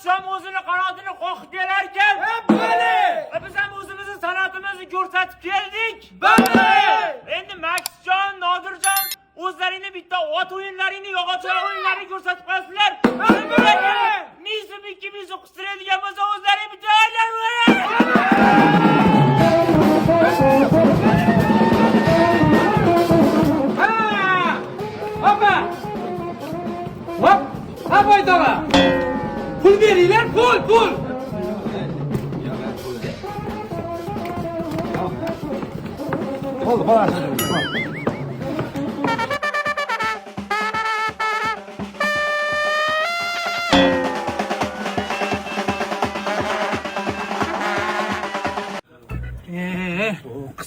oqshom o'zini qanotini qoqib kelarkan. Bali! Biz ham o'zimizni san'atimizni ko'rsatib keldik. Bali! Endi Maxjon, Nodirjon o'zlaringni bitta ot o'yinlaringni, yog'ochlar o'yinlarini ko'rsatib qo'yasizlar. Mizib ikki mizib qistiradigan bo'lsa o'zlaring bitta Hoppa! Hop! Hoppa tog'a! Pul beringlar, pul! Oldu, xolos.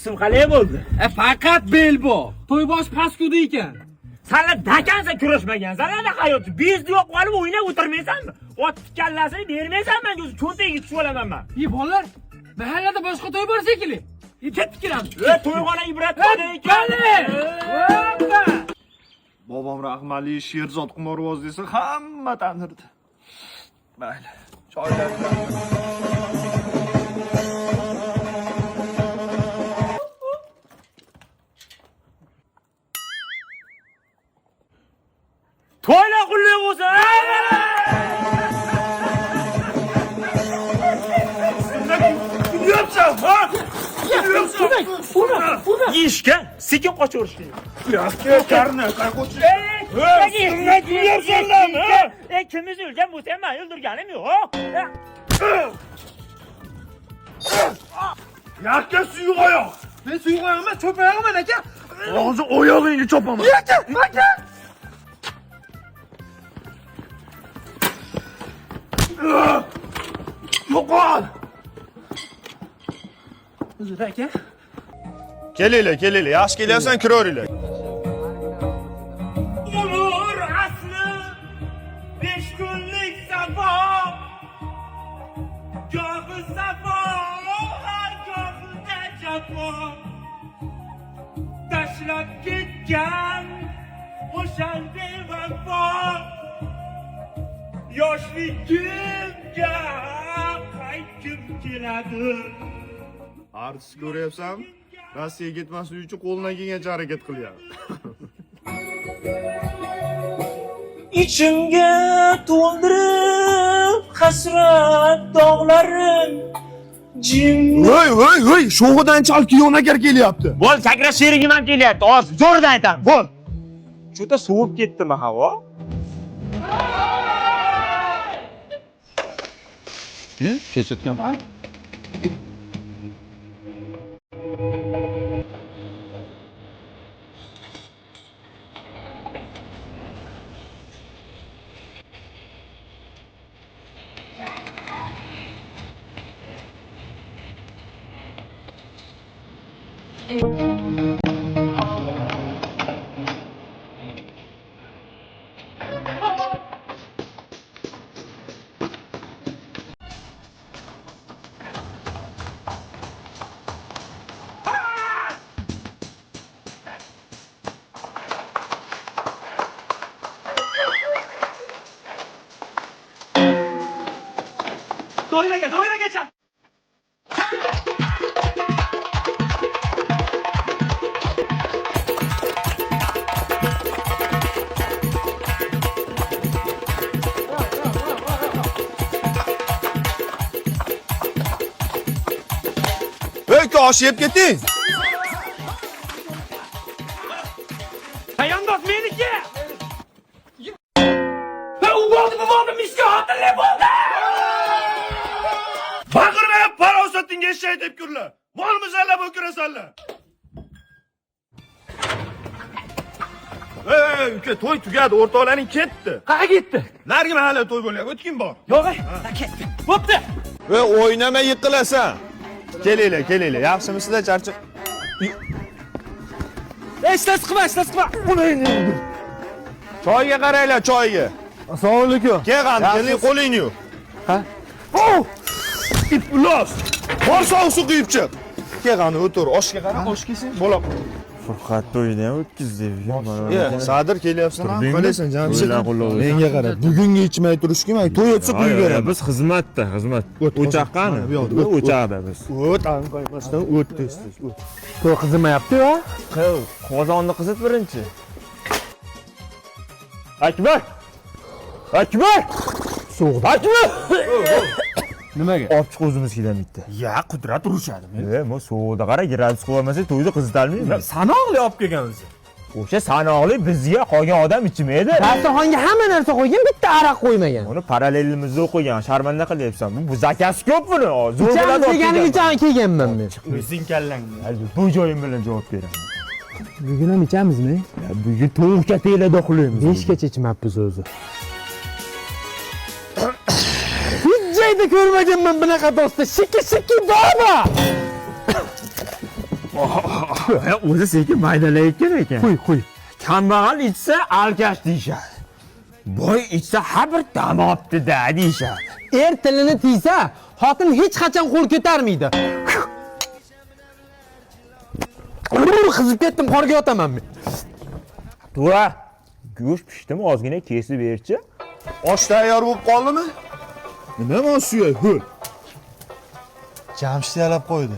qism qalay bo'ldi? Faqat bel bu. To'ybosh paskudi ekan. Sanlar dakansan kurashmagansan, ana hayot. Bizda yo'q qolib o'ynab o'tirmaysanmi? Ot kallasini bermaysan menga o'zi cho'ntagiga tushib olaman men. Bolalar, mahallada boshqa to'y bor shekilli. Ketib kiramiz. To'yxona ibrat qildi ekan. Bobom rahmatli Sherzod Qimorvoz desa hamma tanirdi. Mayli. Choylar. To'yla qulluq bo'lsa. Yopsan, ha? Yishga sekin qochaverish kerak. Yo'q, karni, qo'ch. Kimiz o'lgan bo'lsa ham men o'ldirganim yo'q. Yakka suyuq oyoq. Men suyuq oyoq emas, cho'p oyog'iman aka. Hozir oyog'ingga chopaman. Aka! Yo'qol. Uzr aka. Kelinglar, yaxshi kelyapsan, kiraveringlar. Umr asli 5 kunlik safo. Gohi safo, gohida jafo. Tashlab ketgan o'shal bevafo. Yoshligimga qaytib keladi. Artist ko'ryapsan? Rossiyaga ketmaslik uchun qo'ldan kelgancha harakat qilyapti. İçimga to'ldirib hasrat dog'larim jim. Voy, sho'g'idan chalki yo'nakar kelyapti. Bo'l, sakrash sherigim ham kelyapti. Hozir zo'rdan aytaman. Bo'l. Juda sovib ketdimi havo? Kechayotgan payt. Doyra geçen. Osh yeb keting. Yandoq meniki. Bu bo'ldi, mishka xotinli bo'ldi. Baqirmay farosatingga eshay deb kurlar. Mol muzallab o'kirasanlar. Uka, to'y tugadi, o'rtoqlaring ketdi. Qayerga ketdi? Narigi mahalla to'y bo'lyapti, o'tkin bor. Yo'q, ketdi. Bo'pti. O'ynama yiqilasan. Kelinglar, yaxshimisizlar, charchib. Ishlas qilma. Choyga qaranglar, choyga. Assalomu alaykum. Kelgan, keling, qo'lingni yuvib. Ha? Iflos. Bor sovsu quyib chiq. Kelgan, o'tir, oshga qara, osh kelsin. Bo'la. Furqat to'yini ham o'tkazdik. Sadir kelyapsan, ham qolaysan, Jamshid. Qo'llab Menga qara, bugunga ichmay turishga, men to'y o'tsa qo'yib beraman. Biz xizmatda, xizmat. O'choq qani? Bu yoqda, O'choqda biz. O't, qo'ymasdan o't tez. To'y qizimayapti-ku. Qozonni qizit birinchi. Akbar! Akbar! So'g'da Akbar! Nimaga? Olib chiq o'zimizkidan bitta. Ya, qudrat urushadimi? Men so'g'da qara, gradus qo'yamasa to'yda qizitolmayman. Sanoqli olib kelgansiz. O'sha sanoqli bizga qolgan odam ichmaydi. Dasturxonga hamma narsa qo'ygan, bitta araq qo'ymagan. Uni parallelimizda o'qigan, sharmanda qilyapsan. Bu zakasi ko'p buni. Zo'r bilan deganiga kelganman men. O'zing kallangni. Bu joyim bilan javob beraman. Bugun ham ichamizmi? Bugun tovuqcha telada uxlaymiz. 5 gacha ichmabmiz o'zi. Hech joyda ko'rmaganman bunaqa do'stni. Shiki baba. O'zi sekin maydalayotgan ekan. Qo'y. Kambag'al ichsa alkash deyishadi. Boy ichsa har bir dam olibdi-da deyishadi. Er tilini tiysa, xotin hech qachon qo'l ko'tarmaydi. Qizib ketdim, qorga yotaman men. To'ra, go'sht pishdimi, ozgina kesib berchi. Osh tayyor bo'lib qoldimi? Nima suyak, ho'l. Jamshid yalab qo'ydi.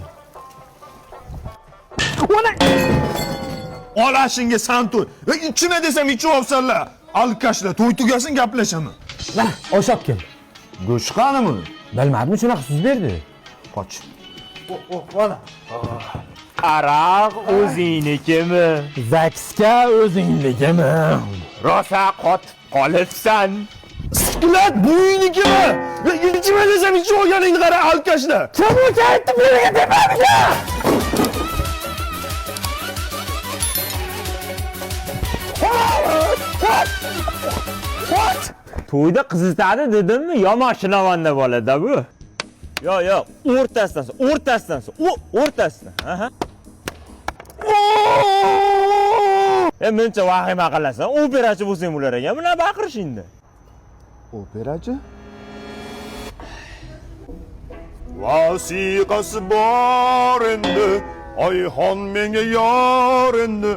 Olashingga san to'y. Ichma desam ichib olsanlar. Alkashlar, to'y tugasin gaplashaman. Mana, osh olib kel. Go'sht qanimi? Bilmadim, shunaqa so'z berdi. Qoch. Mana. Araq o'zingnikimi? Zakska o'zingligimi? Rosa qotib qolibsan. Ular buynikimi? Ichma desam ichib olganingni qara, alkashlar. Kim o'zi aytdi menga demadiga? To'yda qizitadi dedimmi? Yomon shinavanda bo'ladi bu. Yo'q, o'rtasidan. O'rtasidan. Aha. Mencha vahima qilasan. Operachi bo'lsang bo'lar ekan. Buna baqirish endi. Operachi? Vasiqasi bor endi, Oyxon menga yor endi.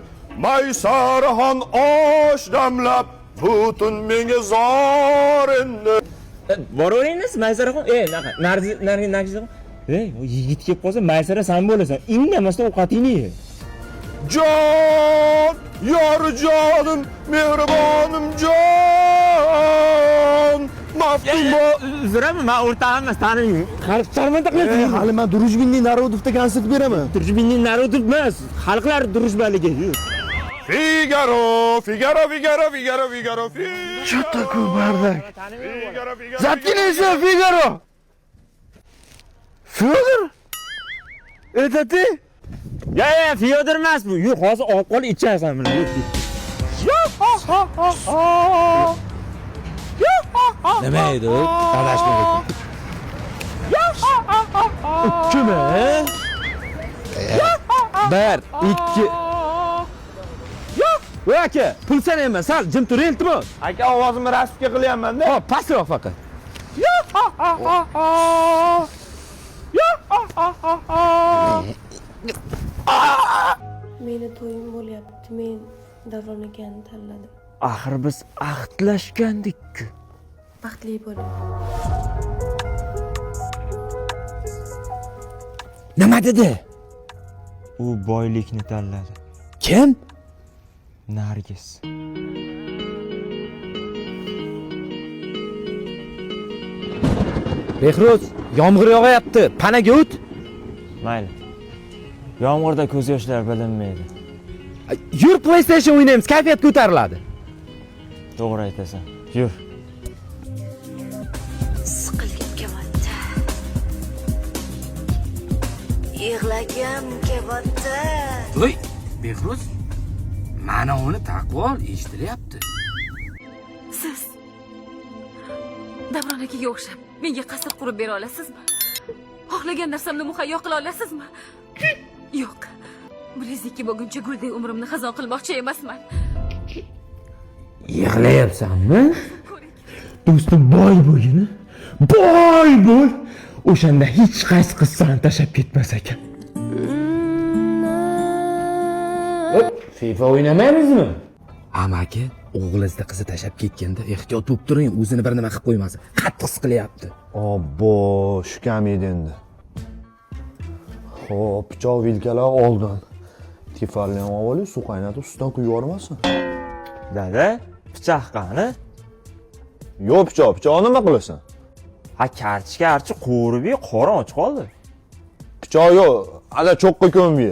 Maysarxon osh damlab, butun menga zor endi. Boraveringiz Maysaraxon. Nargizaxon. O yigit kelib qolsa, Maysara sen bo'lasan. Indamasdan ovqatingni ye. Jon, yor jonim, mehribonim jon. Maftum bor. Uzraman, men o'rtog'im emas, taniyman. Xalq sharmanda qilyapsiz. Hali men Durujbinning Narodovda konsert beraman. Durujbinning Narodov emas, xalqlar durujbaligi. Figaro. Katta ko'bardak. Figaro. Zatkiniza Figaro. Fyodor? Etati? Ya, Fyodor emas bu. Yo'q, hozir olib qol ichasan buni. Nima edi? Adashmadik. Kimi? 1, 2. Voy aka, pul sanayman, sal jim tur, iltimos. Aka, ovozimni rasmga qilyapman-da. Hop, pastroq faqat. Meni to'yim bo'lyapti. Men Davron akani tanladim. Axir biz ahdlashgandik-ku. Baxtli bo'ling. Nima dedi? U boylikni tanladi. Kim? Nargiz. Behruz, yomg'ir yog'ayapti. Panaga o't. Mayli. Yomg'irda ko'z yoshlar bilinmaydi. Yur PlayStation o'ynaymiz, kayfiyat ko'tariladi. To'g'ri aytasan. Yur. Siqilgim kelyapti. Yig'lagim kelyapti. Voy, Behruz, mana uni taqvol eshitilyapti. Siz Davron akaga o'xshab menga qasr qurib bera olasizmi? Xohlagan narsamni muhayyo qila olasizmi? Yo'q. Bilezdiki bo'lguncha guldek umrimni xazon qilmoqchi emasman. Yig'layapsanmi? Do'stim boy bo'lgin. Boy bo'l. O'shanda hech qaysi qiz seni tashlab ketmas ekan. FIFA o'ynamaymizmi? Amaki, o'g'lizni qizi tashab ketganda ehtiyot bo'lib turing, o'zini bir nima qilib qo'ymasin. Qattiq siqilyapti. Obbo, shu kam edi endi. Xo'p, pichoq vilkalar oldim. Tifalni ham olib, suv qaynatib, ustidan quyib yubormasin. Dada, pichoq qani? Yo'q, pichoq nima qilasan? Ha, karchi qo'rib qora och qoldi. Pichoq yo'q, ala cho'qqa ko'mbi.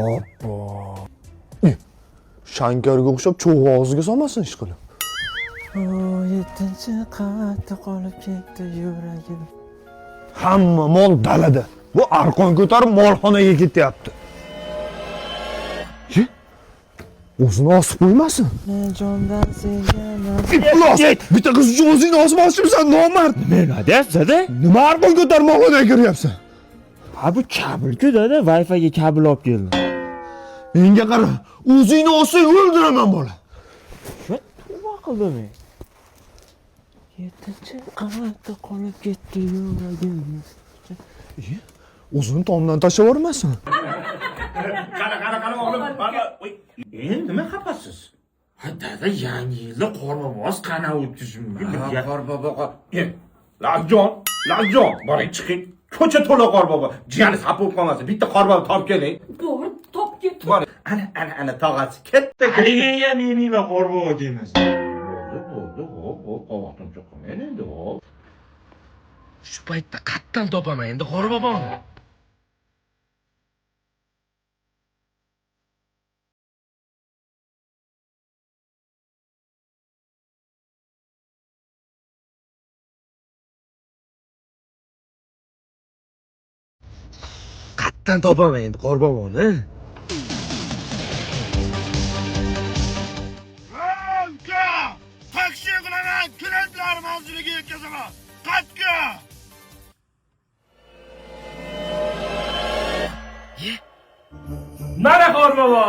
Obbo. Shankarga o'xshab cho'g' og'ziga solmasin ish qilib. 7-qavatda qolib ketdi yuragim. Hamma mol dalada. Bu arqon ko'tarib molxonaga ketyapti. O'zini osib qo'ymasin. Men jondan sevganman. Iflos! Bitta qiz uchun o'zingni osib olishibsan, nomard. Nima deyapsiz, dada? Nima arqon ko'tarib molxonaga kiryapsan? Ha, bu kabel-ku, dada, Wi-Fi ga kabel olib keldim. Menga qara, o'zingni olsang o'ldiraman bola. Nima qildim men? 7-qavatda qolib ketdi yuragim. O'zini tomdan tashlab yubormasin. Qara o'g'lim. Endi nima xafasiz? Ha, dada, yangi yilda qorboboz qana o'tkazimmi? Qorbobo. Lagjon, boring chiqing. Ko'cha to'la qorbobo. Jiyani sap bo'lib qolmasin. Bitta qorbobo topib keling. Bor, top ket. Bor. Ana tog'asi ketdi. Qaliga meningla qorbobo deymiz. Bo'ldi. Qovoqdan cho'qaman endi. Shu paytda qatdan topaman endi qorboboni. Qatdan topaman endi qorboboni. Taksi qilaman, klientlar manziliga yetkazaman. Qatga! Mana qorbobo!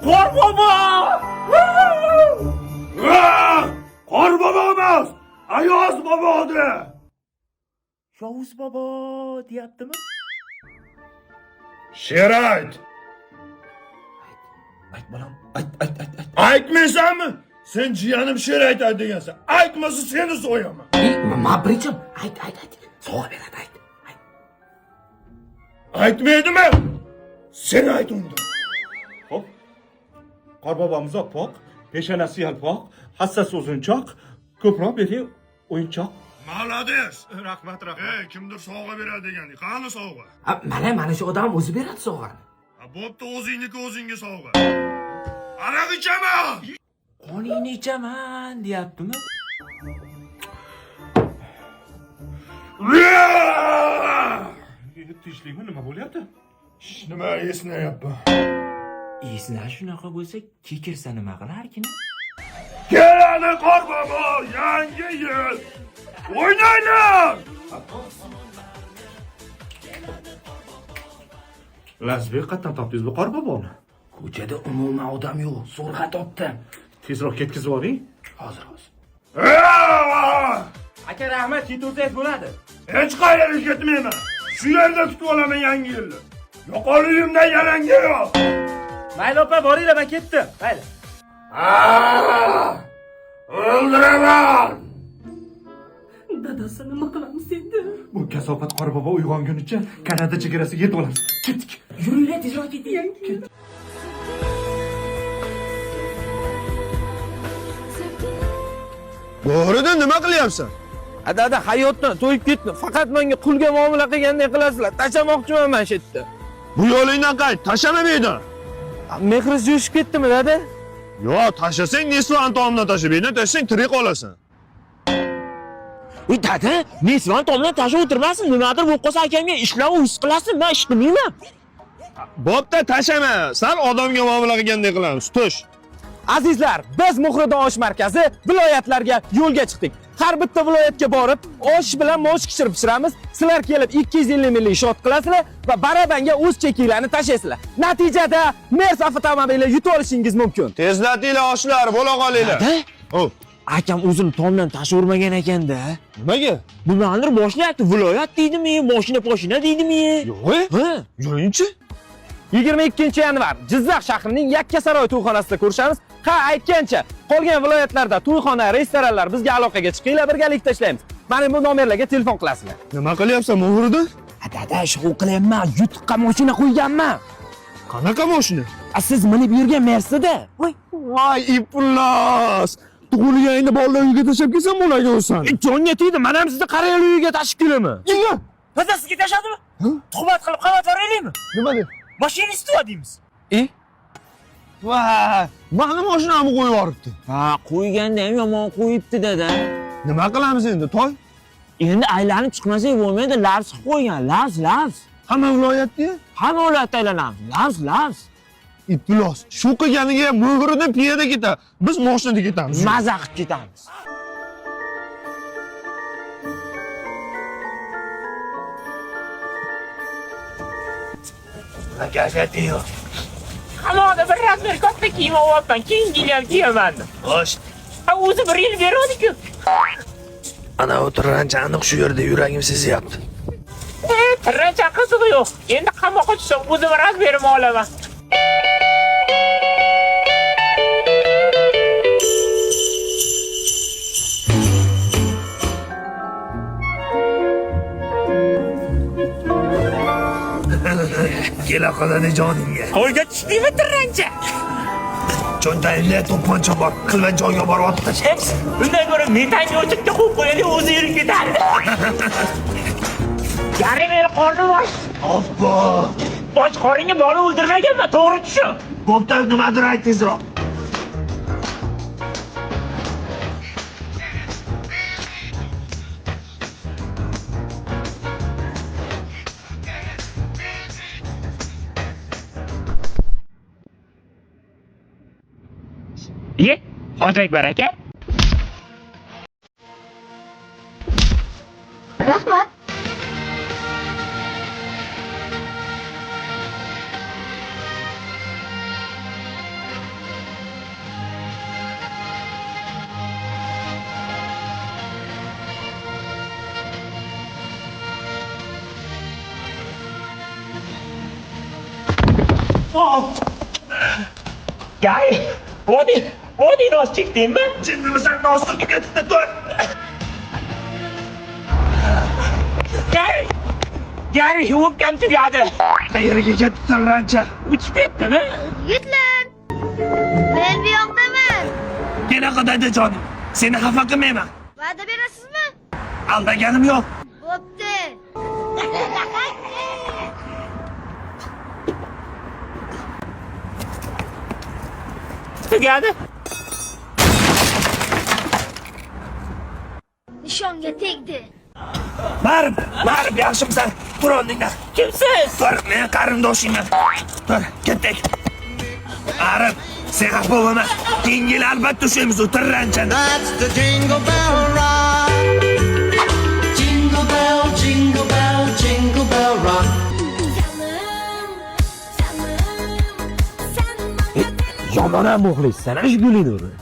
Qorbobo! Qorbobo emas, Ayoz bobodir. Yovuz bobo deyaptimi? She'r ayt. Ayt bolam, ayt. Aytmaysanmi? Sen jiyanim she'r aytadi degansan. Aytmasa seni so'yaman. Ma prichim? Ayt. Sog'a beradi, ayt. Aytmaydimi? Sen ayt unda. Hop. Qorbobomiz oppoq, peshonasi yalpoq, hassasi uzunchoq, ko'proq bering o'yinchoq. Malades. Rahmat. Kimdir sovg'a beradi degandi. Qani sovg'a? Mana shu odam o'zi beradi sog'ani. Bo'pti, o'zingniki o'zingga sovg'a. Aroq ichaman. Qoningni ichaman deyaptimi? Tinchlikmi, nima bo'lyapti? Nima esnayapman? Eslar shunaqa bo'lsa, kekirsa nima qilarkin? Keladi qorbobo, yangi yil. O'ynaylar! Lazbek qatdan topdingizmi qorboboni? Ko'chada umuman odam yo'q, zo'rg'a topdim. Tezroq ketkizib oling. Hozir. Aka, rahmat, yetursangiz bo'ladi. Hech qayerga ketmayman. Shu yerda kutib olaman yangi yilni. Yo'qolishimdan yalanga yo'q. Mayli opa, boringlar, men ketdim. Mayli. O'ldiraman. Dadasi nima qilamiz endi? Bu kasofat qorbobo uyg'ongunicha Kanada chegarasiga yetib olamiz. Ketdik. Yuringlar, tezroq keting. Bo'rida nima qilyapsan? Dada, hayotdan to'yib ketdim. Faqat menga qulga muomala qilgandek qilasizlar. Tashamoqchiman men shu yerda. Bu yo'lingdan qayt, tashlamaydin. Mehringiz jo'shib ketdimi, dada? Yo'q, tashlasang Nesvan tomdan tashlamaydi, tashlasang tirik qolasan. Uy, dada, Nesvan tomdan tashib o'tirmasin, nimadir bo'lib qolsa akamga ishlab his qilasin, men ish qilmayman. Bo'pti, tashlama. Sal odamga muomala qilgandek qilamiz. Tush. Azizlar, biz Muhridon osh markazi viloyatlarga yo'lga chiqdik. Har bitta viloyatga borib, osh bilan mosh pishiramiz. Sizlar kelib 250 ml shot qilasizlar va barabanga o'z chekinglarni tashlaysizlar. Natijada Mers avtomobili yutib olishingiz mumkin. Tezlatinglar oshlar, bo'la qolinglar. Hop. Akam o'zini tomdan tashavermagan ekanda. Nimaga? Nimadir boshlayapti, viloyat deydimi, mashina deydimi? Yo'q. Ha? Yo'qchi. 22-yanvar Jizzax shahrining Yakkasaroy to'yxonasida ko'rishamiz. Ha, aytgancha, qolgan viloyatlarda to'yxona, restoranlar bizga aloqaga chiqinglar, birgalikda ishlaymiz. Mana bu nomerlarga telefon qilasizlar. Nima qilyapsan, Muhriddin? Dada, shu qilyapman, yutuqqa mashina qo'yganman. Qanaqa mashina? Siz minib yurgan Mercedes. Voy, ipullos! Tug'ilganingda bolalar uyiga tashlab kelsan bo'laga o'san. Jonga tegdi, men ham sizni qarayali uyiga tashib kelaman. Biz sizga tashladimi? Tuhmat qilib qavat beraylikmi? Nima deb? Mashinist deymiz. Voy, mani mashinamni qo'yib yuboribdi. Ha, qo'yganda ham yomon qo'yibdi dada. Nima qilamiz endi, toy? Endi aylanib chiqmasak bo'lmaydi, lars qilib qo'ygan, lars. Hamma viloyatda Hamma viloyatda aylanamiz, lars. ipullos. Shu qilganiga Muhriddin piyoda ketadi. Biz mashinada ketamiz. Maza qilib ketamiz. Hamada bir razmer katta kiyim olyapman. Keyingi ham kiyaman. Xo'sh, Ha, o'zi bir yil beradi-ku. ana o'tirgancha aniq shu yerda yuragim sezyapti. Tirrancha qizig'i yo'q. Endi qamoqqa tushsam o'zim razmerimni olaman. Kela qoladi joningga. Qo'lga tushdingmi tirrancha? Cho'ntagimda to'pponcha bor. Qilma joyga borib otib tasha. Undan ko'ra metanga o'chakka qo'yib qo'yaylik, o'zi yurib ketadi. Yarim meni qornim och. Obbo! Och qoringa bola o'ldirmaganman, to'g'ri tushun. Bo'pti, nimadir ayt tezroq. Ye, hojak baraka. Rahmat. Gay, body nos chekdingmi? Jinnimisan nosni ketdi, tur. Gay, o'pkam tugadi. Qayerga ketdi tirrancha? Uchib ketdimi? Yigitlar. Men bu yoqdaman. Kela qoladi jonim. Seni xafa qilmayman. Va'da berasizmi? Aldaganim yo'q. Bo'pti. Tugadi. Nishonga tegdi. Barib, yaxshimisan? Tur o'rningdan. Kimsiz? Tur, men qarindoshingman. Tur, ketdik. Arif, sen xafa bo'lma. Keyingi yil albatta tushamiz u tirranchani. That's the jingle bell ride. Jingle bell, jingle bell, jingle bell rock. Yomon muxlissan, shu Gulinurni.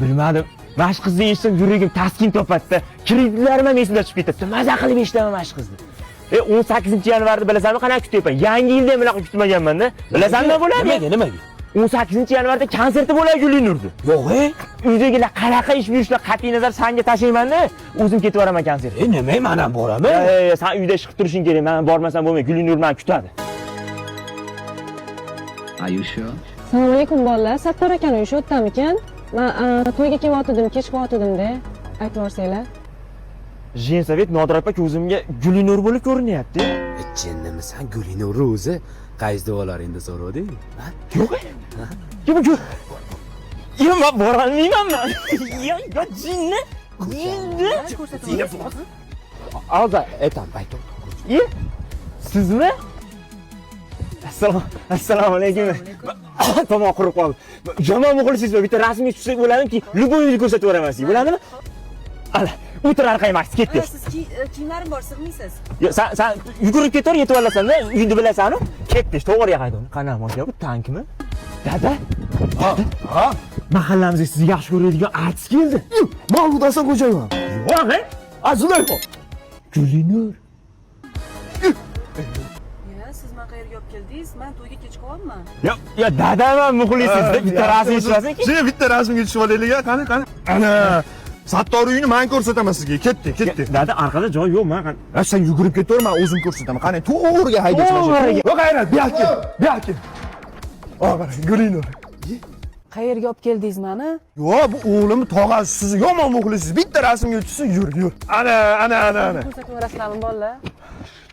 Bilmadim. Mashq qizni eshitsam yuragim taskin topadi. Kreditlarim ham esimdan chiqib ketadi. Maza qilib eshitaman mashq qizni. 18-yanvarda bilasanmi qanaqa kutyapman? Yangi yilda ham bunaqa kutmaganman-da. Bilasanmi nima bo'ladi? Nimaga? 18-yanvarda konserti bo'ladi Gulinurni. Yo'q-e. Uydagilar qanaqa ish yurishlar qat'iy nazar sanga tashlaymanda, o'zim ketib boraman konsertga. Nima, men ham boraman. Sen uyda ish qilib turishing kerak. Men bormasam bo'lmaydi. Gulinur meni kutadi. Assalomu alaykum bolalar. Sattor akani uyi shu yerdamikan? Men to'yga kelayotgandim, kech qolyotgandim-da. Aytib yuborsanglar. Jensovet Nodir aka ko'zimga Gulinur bo'lib ko'rinyapti. Jinnimisan Gulinurni o'zi qaysi davolaringda so'rading? Yo'q. Kim? Yo, men borolmayman men. Yo, jinni. Hozir aytaman, aytaman. Sizmi? Assalomu alaykum. Tomoq qurib qoldi. Yomon muxlisizmi? Bitta rasmiy tushsak bo'ladimi-ki, luboyni ko'rsatib beraman sizga, bo'ladimi? Ala, o'tir orqaga Max, ketdi. Siz kiyimlarim bor, sig'maysiz. Yo, sen yugurib ketar, yetib olasan-da, uyni bilasan-ku. Ketdi, to'g'riga qaytdi. Qanaqa mashina bu, tankmi? Dada? Ha. Mahallamizga sizni yaxshi ko'radigan artist keldi. Mahmud Hasan xo'jayman. Yo'q-e? Zulayho. Gulinur. Siz men qayerga olib keldingiz? Men to'yga kech qolyapman. Ya dadaman muxlisingizda bitta rasm yechirasanki. Sen bitta rasmga tushib olaylik, qani. Ana, Sattor uyini men ko'rsataman sizga. Ketdi. Dada orqada joy yo'q, men Sen yugurib ketaver, men o'zim ko'rsataman. Qani, to'g'riga haydash mashina. Yo'q, hayrat, bu yoqqa. Mana, Gulinur. Qayerga olib keldingiz meni? Yo'q, bu o'g'lim tog'asi, siz yomon muxlisiz. Bitta rasmga tushsin, yur. Ana. Ko'rsataverasizlarmi bolalar?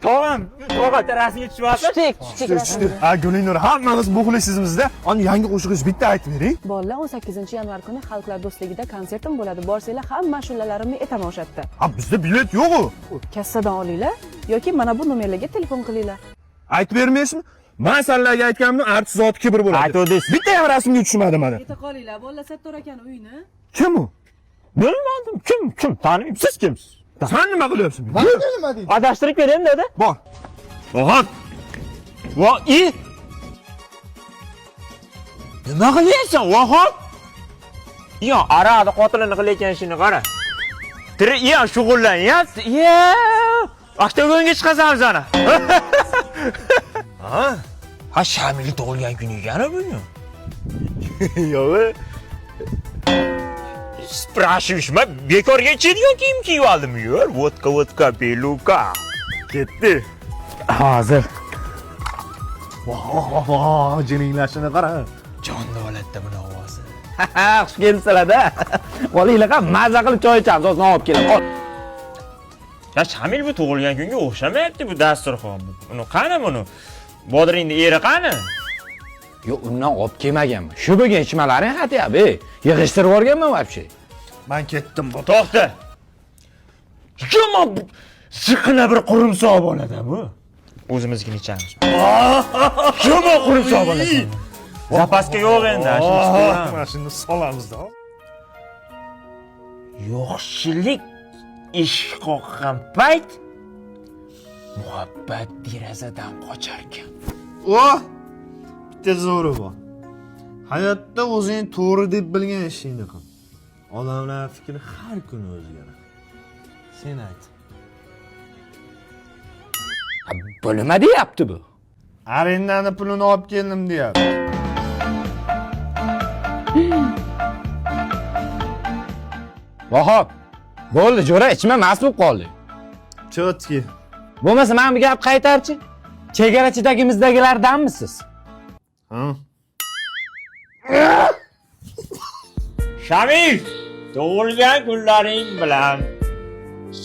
tog'a rasm yechishyapti. Tushdik. Ha, Gulinur, hammamiz muxlisizmizda. Ana yangi qo'shig'ingiz bitta aytib bering. Bolalar 18-yanvar kuni Xalqlar do'stligida konsertim bo'ladi. Borsanglar hamma ashulalarimni aytaman o'sha yerda. Ha, bizda bilet yo'q-ku. Kassadan olinglar yoki mana bu nomerlarga telefon qilinglar. Aytib bermaysizmi? Men sizlarga aytganimni artist zoti kibr bo'ladi. Aytdingiz. Bitta ham rasmga tushmadi mana. Yeta qolinglar, bolalar Sattor akani uyini. Kim u? Bilmadim. Kim? Taniyman. Siz kimsiz? Sen nima qilyapsan? Men nima deyman? Adashtirib beraymi dedi. Bor. Vohot. Nima qilyapsan, Vohot? Yo, arada qotilini qilayotgan ishini qara. Ya shug'ullanyapti. Oktagonga chiqasanmiz ana. Ha, Shamil tug'ilgan kun ekani bugun. Yo'q. Спрашиваешь, bekorga ichadigan kiyim kiyib oldim. Yur, vodka, peluka. Ketdi. Hozir. Voh, jininglashini qara. Jonni oladda buni ovozi. Xush kelibsizlar-da. Olinglar ham mazza qilib choy ichamiz, o'zini olib kelib. Ya Shamil bu tug'ilgan kunga o'xshamayapti bu dasturxon. Uni qani buni? Bodringni eri qani? Yo'q, undan olib kelmaganman. Shu bo'lgan ichmalaring xatyapti. Yig'ishtirib yuborganman вообще. Men ketdim bu. To'xta. Yomon siqina bir qurumsoq bo'ladi bu. O'zimizgina ichamiz. Yomon qurumsoq bo'ladi. Zapaska yo'q endi, Mana shuni solamiz-da. Yo'qchilik ish qoqqan payt muhabbat derazadan qochar ekan. Bitta zo'ri bor. Hayotda o'zing to'g'ri deb bilgan ishingni qil. Odamlar fikri har kuni o'zgaradi. Sen ayt. Bu nima deyapti bu? Arendani pulini olib keldim deyapti. Vohot. Bo'ldi, jo'ra ichma, mas bo'lib qoldi. Chotki. Bo'lmasa men bu gap qaytarchi. Chegarachidagimizdagilardanmisiz? Ha? Shamil, tug'ilgan kunlaring bilan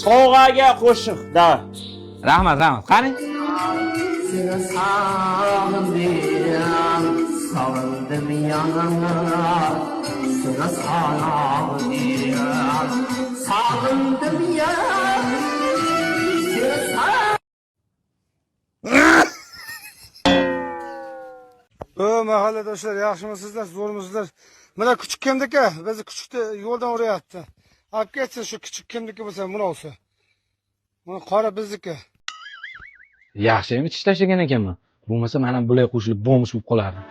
sovg'aga qo'shiqda. Rahmat. Qani? Mahalladoshlar, yaxshimisizlar, zo'rmisizlar? Mana kuchuk kimniki? Bizni kuchukni yo'ldan uryapti. Olib ketsin, shu kuchuk kimniki bo'lsa, buni olsa. Mana qora bizniki. Yaxshi emi tish tashlagan ekanman. Bo'lmasa men ham bular qo'shilib bomsh bo'lib qolardim.